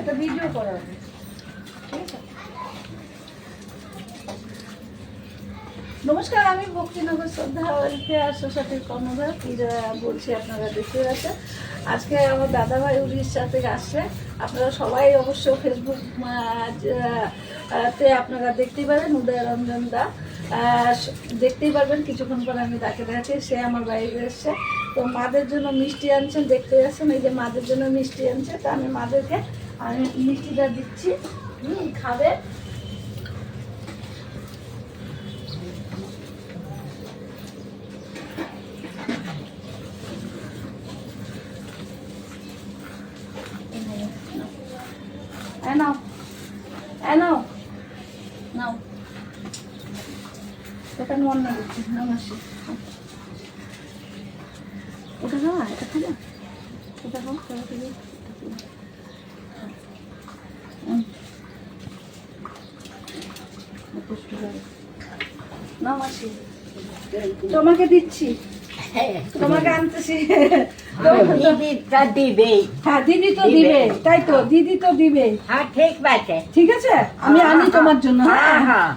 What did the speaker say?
একটা ভিডিও করা হবে, ঠিক আছে? নমস্কার, আমি ভক্তিনগর শ্রদ্ধা ওয়েলফেয়ার সোসাইটির কর্ণধার বলছি। আপনারা দেখতে পাচ্ছেন আজকে আমার দাদাভাই উড়িষ্যা থেকে আসছে। আপনারা সবাই অবশ্য ফেসবুক তে আপনারা দেখতেই পাবেন, উদয় রঞ্জন দা দেখতেই পারবেন। কিছুক্ষণ পরে আমি তাকে দেখাচ্ছি, সে আমার বাড়িতে এসছে। তো মাদের জন্য মিষ্টি আনছেন, দেখতে পাচ্ছেন এই যে মাদের জন্য মিষ্টি আনছে। তো আমি মাদেরকে আমি মিষ্টিটা দিচ্ছি, খাবে। নাও নাও নাও, এটা মন না দিচ্ছি। নমস্কার, এটা খাওয়া, এটা খাবে, এটা খাও, তোমাকে দিচ্ছি, তোমাকে আনতেছি। দিবে, হ্যাঁ দিদি তো দিবে, তাই তো দিদি তো দিবে। হ্যাঁ ঠিক আছে, ঠিক আছে, আমি আনি তোমার জন্য। হ্যাঁ হ্যাঁ।